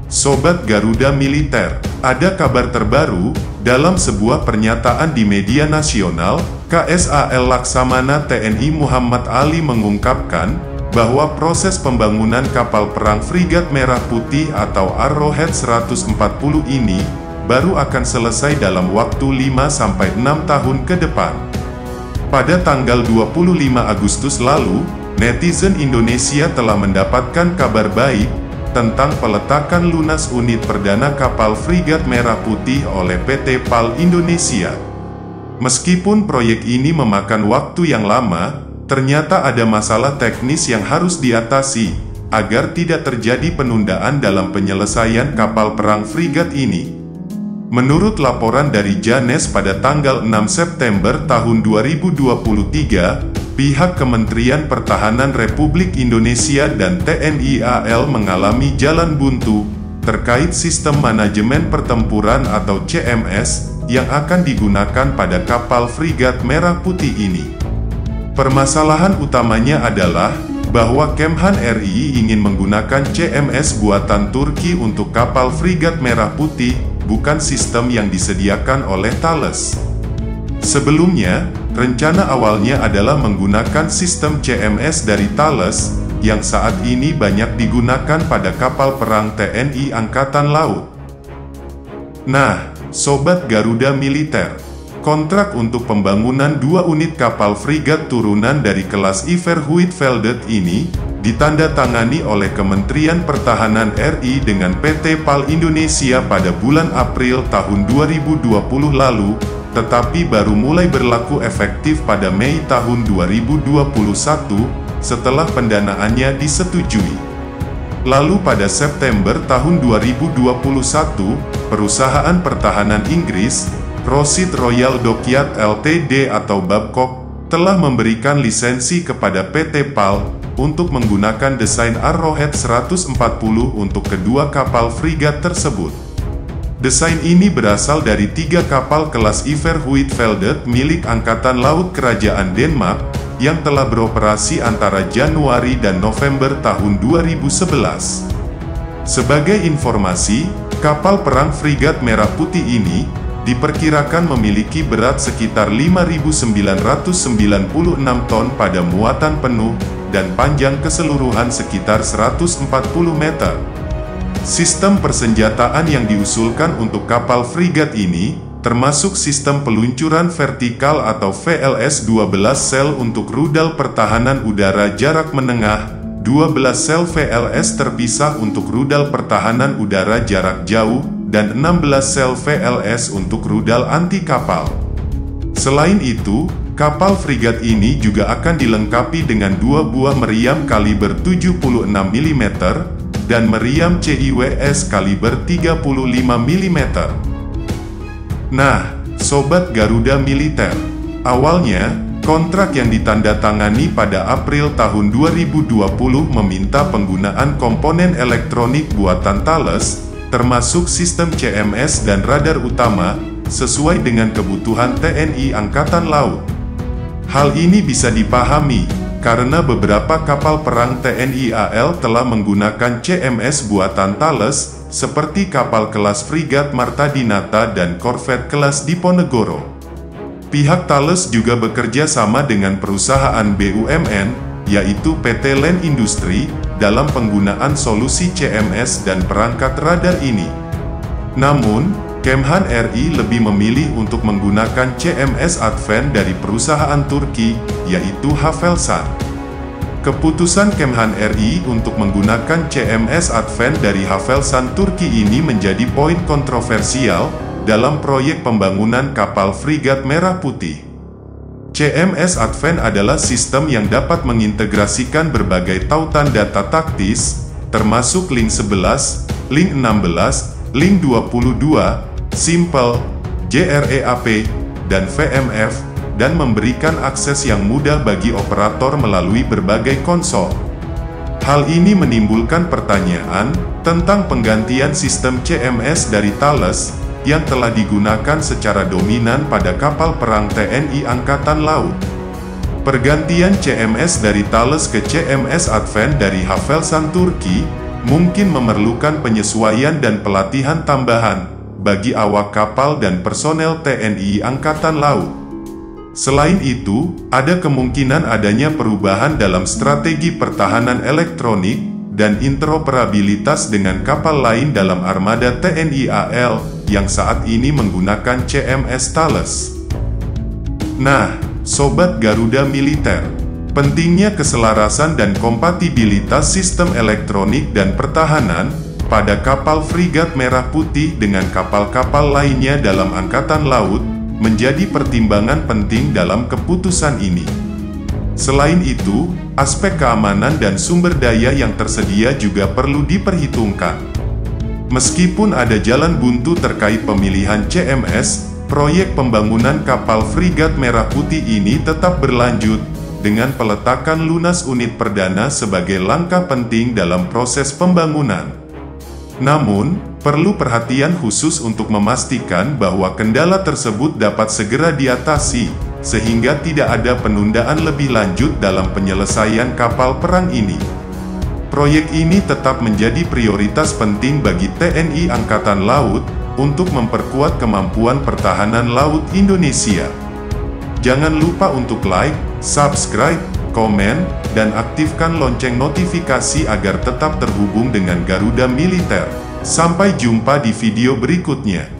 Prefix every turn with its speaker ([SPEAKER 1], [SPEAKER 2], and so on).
[SPEAKER 1] Sobat Garuda Militer, ada kabar terbaru. Dalam sebuah pernyataan di media nasional, KSAL Laksamana TNI Muhammad Ali mengungkapkan bahwa proses pembangunan kapal perang Frigat Merah Putih atau Arrowhead 140 ini baru akan selesai dalam waktu 5-6 tahun ke depan. Pada tanggal 25 Agustus lalu, netizen Indonesia telah mendapatkan kabar baik tentang peletakan lunas unit perdana kapal Frigat Merah Putih oleh PT PAL Indonesia. Meskipun proyek ini memakan waktu yang lama, ternyata ada masalah teknis yang harus diatasi, agar tidak terjadi penundaan dalam penyelesaian kapal perang frigat ini. Menurut laporan dari Janes pada tanggal 6 September tahun 2023, pihak Kementerian Pertahanan Republik Indonesia dan TNI AL mengalami jalan buntu terkait sistem manajemen pertempuran atau CMS yang akan digunakan pada kapal Frigat Merah Putih ini. Permasalahan utamanya adalah bahwa Kemhan RI ingin menggunakan CMS buatan Turki untuk kapal Frigat Merah Putih, bukan sistem yang disediakan oleh Thales. Sebelumnya, rencana awalnya adalah menggunakan sistem CMS dari Thales, yang saat ini banyak digunakan pada kapal perang TNI Angkatan Laut. Nah, Sobat Garuda Militer, kontrak untuk pembangunan 2 unit kapal frigat turunan dari kelas Iver Huitfeldt ini ditandatangani oleh Kementerian Pertahanan RI dengan PT PAL Indonesia pada bulan April tahun 2020 lalu, tetapi baru mulai berlaku efektif pada Mei tahun 2021 setelah pendanaannya disetujui. Lalu pada September tahun 2021, perusahaan pertahanan Inggris, Rosyth Royal Dockyard Ltd atau Babcock, telah memberikan lisensi kepada PT PAL untuk menggunakan desain Arrowhead 140 untuk kedua kapal frigat tersebut. Desain ini berasal dari 3 kapal kelas Iver Huitfeldt milik Angkatan Laut Kerajaan Denmark, yang telah beroperasi antara Januari dan November tahun 2011. Sebagai informasi, kapal perang Frigat Merah Putih ini diperkirakan memiliki berat sekitar 5.996 ton pada muatan penuh, dan panjang keseluruhan sekitar 140 meter. Sistem persenjataan yang diusulkan untuk kapal frigat ini, termasuk sistem peluncuran vertikal atau VLS-12 sel untuk rudal pertahanan udara jarak menengah, 12 sel VLS terpisah untuk rudal pertahanan udara jarak jauh, dan 16 sel VLS untuk rudal anti kapal. Selain itu, kapal frigat ini juga akan dilengkapi dengan 2 buah meriam kaliber 76 mm, dan meriam CIWS kaliber 35 mm. Nah, Sobat Garuda Militer, awalnya, kontrak yang ditandatangani pada April tahun 2020 meminta penggunaan komponen elektronik buatan Thales, termasuk sistem CMS dan radar utama, sesuai dengan kebutuhan TNI Angkatan Laut. Hal ini bisa dipahami, karena beberapa kapal perang TNI AL telah menggunakan CMS buatan Thales, seperti kapal kelas Frigat Marta Dinata dan korvet kelas Diponegoro. Pihak Thales juga bekerja sama dengan perusahaan BUMN, yaitu PT Land Industri, dalam penggunaan solusi CMS dan perangkat radar ini. Namun, Kemhan RI lebih memilih untuk menggunakan CMS Advent dari perusahaan Turki, yaitu Havelsan. Keputusan Kemhan RI untuk menggunakan CMS Advent dari Havelsan Turki ini menjadi poin kontroversial dalam proyek pembangunan kapal Frigat Merah Putih. CMS Advent adalah sistem yang dapat mengintegrasikan berbagai tautan data taktis, termasuk Link 11, Link 16, Link 22, Simple, JREAP, dan VMF, dan memberikan akses yang mudah bagi operator melalui berbagai konsol. Hal ini menimbulkan pertanyaan tentang penggantian sistem CMS dari Thales, yang telah digunakan secara dominan pada kapal perang TNI Angkatan Laut. Pergantian CMS dari Thales ke CMS Advent dari Havelsan Turki mungkin memerlukan penyesuaian dan pelatihan tambahan bagi awak kapal dan personel TNI Angkatan Laut. Selain itu, ada kemungkinan adanya perubahan dalam strategi pertahanan elektronik dan interoperabilitas dengan kapal lain dalam armada TNI AL yang saat ini menggunakan CMS Thales. Nah, Sobat Garuda Militer, pentingnya keselarasan dan kompatibilitas sistem elektronik dan pertahanan pada kapal Frigat Merah Putih dengan kapal-kapal lainnya dalam Angkatan Laut menjadi pertimbangan penting dalam keputusan ini. Selain itu, aspek keamanan dan sumber daya yang tersedia juga perlu diperhitungkan. Meskipun ada jalan buntu terkait pemilihan CMS, proyek pembangunan kapal Frigat Merah Putih ini tetap berlanjut dengan peletakan lunas unit perdana sebagai langkah penting dalam proses pembangunan. Namun, perlu perhatian khusus untuk memastikan bahwa kendala tersebut dapat segera diatasi, sehingga tidak ada penundaan lebih lanjut dalam penyelesaian kapal perang ini. Proyek ini tetap menjadi prioritas penting bagi TNI Angkatan Laut untuk memperkuat kemampuan pertahanan laut Indonesia. Jangan lupa untuk like, subscribe, komen, dan aktifkan lonceng notifikasi agar tetap terhubung dengan Garuda Militer. Sampai jumpa di video berikutnya.